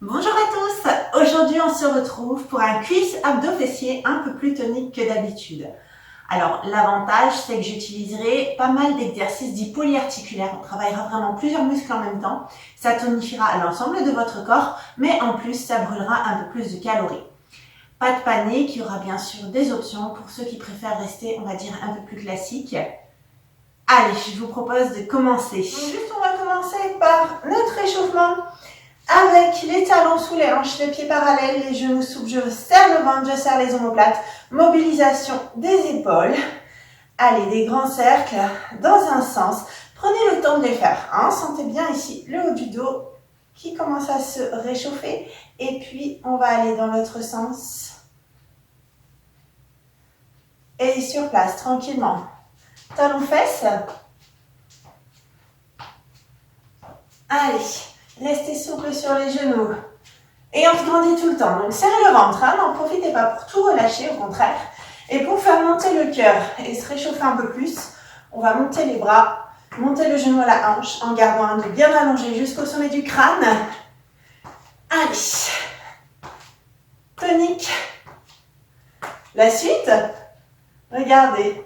Bonjour à tous, aujourd'hui on se retrouve pour un quiz abdos-fessiers un peu plus tonique que d'habitude. Alors l'avantage c'est que j'utiliserai pas mal d'exercices dits polyarticulaires, on travaillera vraiment plusieurs muscles en même temps, ça tonifiera l'ensemble de votre corps, mais en plus ça brûlera un peu plus de calories. Pas de panique, il y aura bien sûr des options pour ceux qui préfèrent rester, on va dire, un peu plus classiques. Allez, je vous propose de commencer. Juste on va commencer par notre échauffement. Avec les talons sous les hanches, les pieds parallèles, les genoux souples, je serre le ventre, je serre les omoplates. Mobilisation des épaules. Allez, des grands cercles dans un sens. Prenez le temps de les faire. Sentez bien ici le haut du dos qui commence à se réchauffer. Et puis, on va aller dans l'autre sens. Et sur place, tranquillement. Talons fesses. Allez. Restez souple sur les genoux. Et on se grandit tout le temps. Donc serrez le ventre. N'en profitez pas pour tout relâcher, au contraire. Et pour faire monter le cœur et se réchauffer un peu plus, on va monter les bras, monter le genou à la hanche en gardant un dos bien allongé jusqu'au sommet du crâne. Allez. Tonique. La suite, regardez.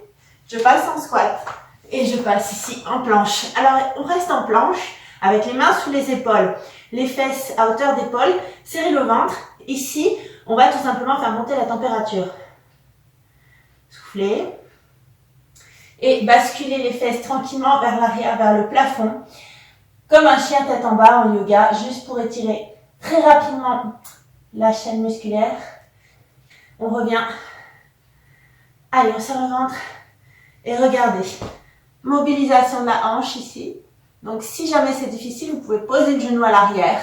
Je passe en squat et je passe ici en planche. Alors, on reste en planche. Avec les mains sous les épaules, les fesses à hauteur d'épaule, serrez le ventre. Ici, on va tout simplement faire monter la température. Soufflez. Et basculez les fesses tranquillement vers l'arrière, vers le plafond. Comme un chien tête en bas en yoga, juste pour étirer très rapidement la chaîne musculaire. On revient. Allez, on serre le ventre. Et regardez. Mobilisation de la hanche ici. Donc, si jamais c'est difficile, vous pouvez poser le genou à l'arrière.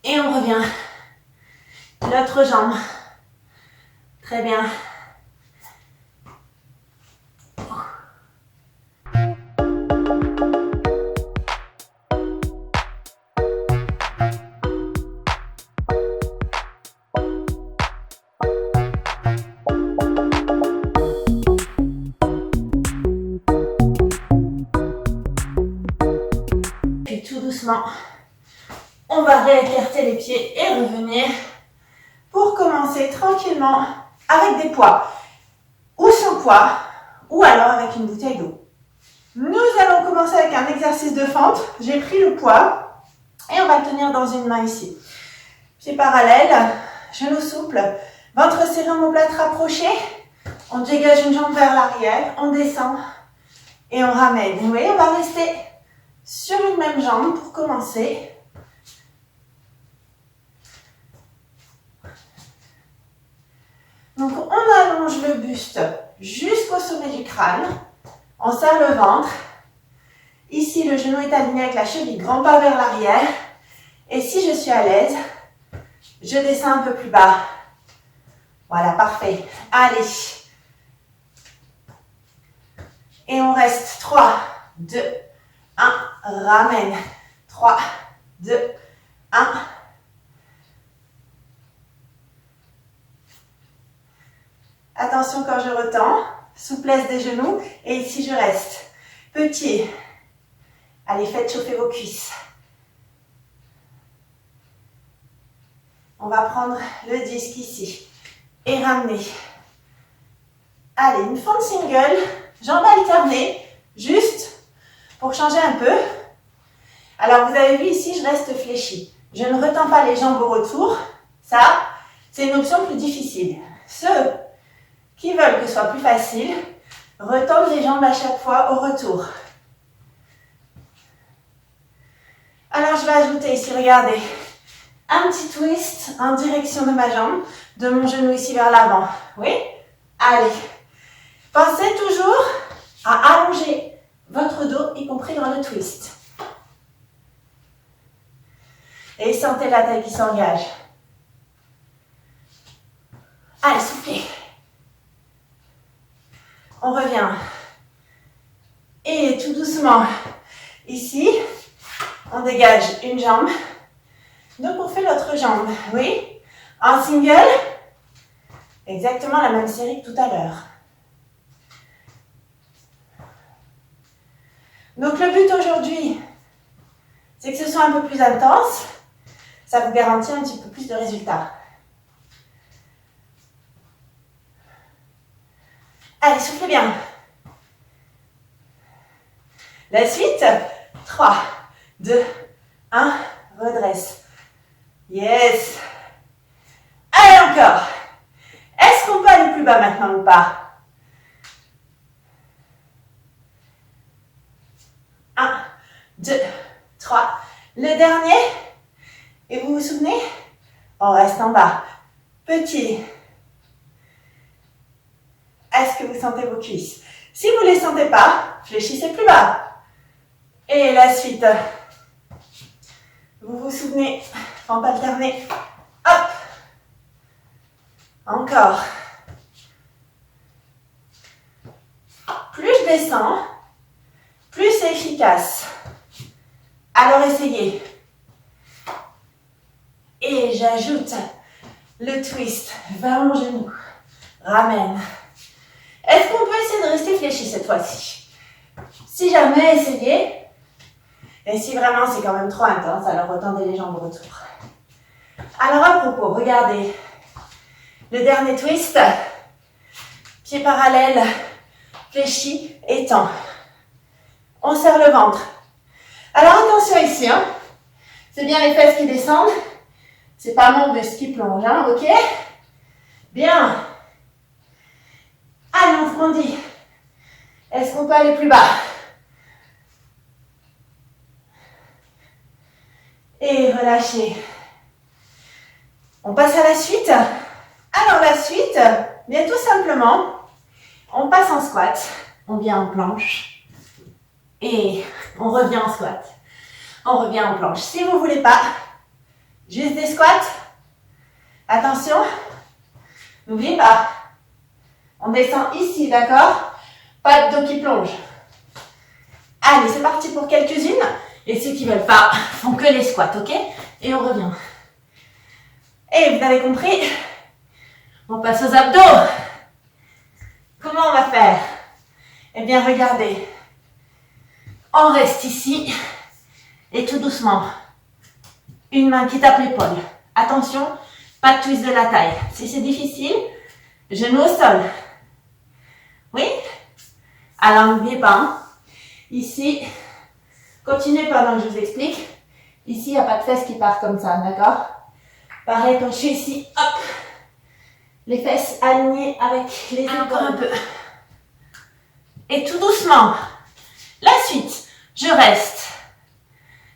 Et on revient. L'autre jambe. Très bien. Puis tout doucement, on va réécarter les pieds et revenir pour commencer tranquillement avec des poids ou sans poids ou alors avec une bouteille d'eau. Nous allons commencer avec un exercice de fente. J'ai pris le poids et on va le tenir dans une main ici. Pieds parallèles, genoux souples, ventre serré, omoplate rapproché. On dégage une jambe vers l'arrière, on descend et on ramène. Vous voyez, on va rester sur une même jambe pour commencer. Donc, on allonge le buste jusqu'au sommet du crâne. On serre le ventre. Ici, le genou est aligné avec la cheville, grand pas vers l'arrière. Et si je suis à l'aise, je descends un peu plus bas. Voilà, parfait. Allez. Et on reste. 3, 2, 1. Ramène. 3, 2, 1. Attention quand je retends. Souplesse des genoux. Et ici, je reste. Petit. Allez, faites chauffer vos cuisses. On va prendre le disque ici. Et ramener. Allez, une fente single. Jambes alternées. Juste pour changer un peu. Alors, vous avez vu ici, je reste fléchie. Je ne retends pas les jambes au retour. Ça, c'est une option plus difficile. Ceux qui veulent que ce soit plus facile, retendent les jambes à chaque fois au retour. Alors, je vais ajouter ici, regardez, un petit twist en direction de ma jambe, de mon genou ici vers l'avant. Oui? Allez. Pensez toujours à allonger votre dos, y compris dans le twist. Et sentez la taille qui s'engage. Allez, soufflez. On revient. Et tout doucement, ici, on dégage une jambe. Donc, on fait l'autre jambe. Oui? En single, exactement la même série que tout à l'heure. Donc, le but aujourd'hui, c'est que ce soit un peu plus intense. Ça vous garantit un petit peu plus de résultats. Allez, soufflez bien. La suite, 3, 2, 1, redresse. Yes. Allez, encore. Est-ce qu'on peut aller plus bas maintenant ou pas? 1, 2, 3. Le dernier. Et vous vous souvenez? On reste en bas. Petit. Est-ce que vous sentez vos cuisses? Si vous ne les sentez pas, fléchissez plus bas. Et la suite. Vous vous souvenez? On va alterner. Hop. Encore. Plus je descends, plus c'est efficace. Alors essayez. Et j'ajoute le twist vers mon genou. Ramène. Est-ce qu'on peut essayer de rester fléchi cette fois-ci? Si jamais, essayez. Et si vraiment c'est quand même trop intense, alors retendez les jambes au retour. Alors à propos, regardez. Le dernier twist. Pied parallèle, fléchi, étend. On serre le ventre. Alors attention ici, hein. C'est bien les fesses qui descendent. C'est pas mon buste qui plonge, hein, ok? Bien. Allez, on fondit. Est-ce qu'on peut aller plus bas? Et relâchez. On passe à la suite. Alors la suite, bien tout simplement, on passe en squat. On vient en planche. Et on revient en squat. On revient en planche. Si vous ne voulez pas, juste des squats. Attention, n'oubliez pas. On descend ici, d'accord? Pas de dos qui plonge. Allez, c'est parti pour quelques-unes. Et ceux qui ne veulent pas font que les squats, ok? Et on revient. Et vous avez compris? On passe aux abdos. Comment on va faire? Eh bien, regardez. On reste ici. Et tout doucement. Une main qui tape l'épaule. Attention, pas de twist de la taille. Si c'est difficile, genou au sol. Oui? Alors, n'oubliez pas, hein, ici, continuez pendant que je vous explique. Ici, il n'y a pas de fesses qui partent comme ça, d'accord? Pareil, quand je suis ici, hop, les fesses alignées avec les épaules. Encore un peu. Et tout doucement. La suite, je reste.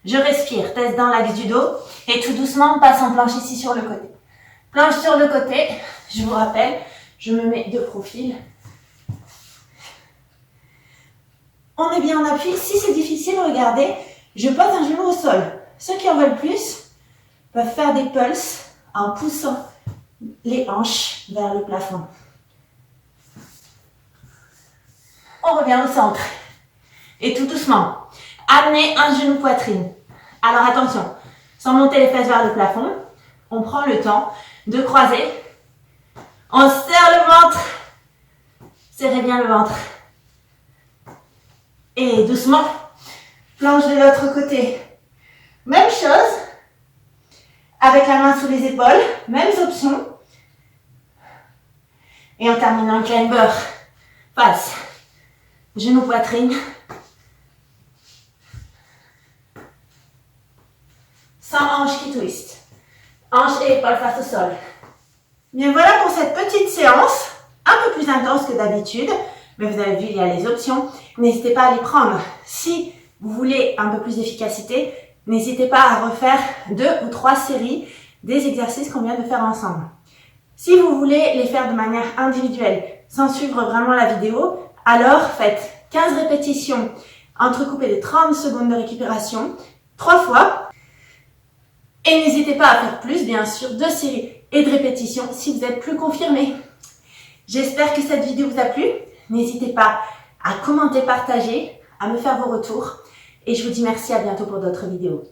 Je respire, teste dans l'axe du dos. Et tout doucement, on passe en planche ici sur le côté. Planche sur le côté, je vous rappelle, je me mets de profil. On est bien en appui. Si c'est difficile, regardez, je pose un genou au sol. Ceux qui en veulent plus peuvent faire des pulses en poussant les hanches vers le plafond. On revient au centre. Et tout doucement, amenez un genou poitrine. Alors attention, sans monter les fesses vers le plafond, on prend le temps de croiser. On serre le ventre. Serrez bien le ventre. Et doucement, planche de l'autre côté. Même chose, avec la main sous les épaules, mêmes options. Et on termine en climber. Face, genou poitrine. Sans hanche qui twist. Hanche et épaules face au sol. Bien voilà pour cette petite séance, un peu plus intense que d'habitude. Mais vous avez vu, il y a les options. N'hésitez pas à les prendre. Si vous voulez un peu plus d'efficacité, n'hésitez pas à refaire 2 ou 3 séries des exercices qu'on vient de faire ensemble. Si vous voulez les faire de manière individuelle, sans suivre vraiment la vidéo, alors faites 15 répétitions entrecoupées de 30 secondes de récupération, 3 fois. Et n'hésitez pas à faire plus, bien sûr, de séries et de répétitions si vous êtes plus confirmé. J'espère que cette vidéo vous a plu. N'hésitez pas à commenter, partager, à me faire vos retours. Et je vous dis merci, à bientôt pour d'autres vidéos.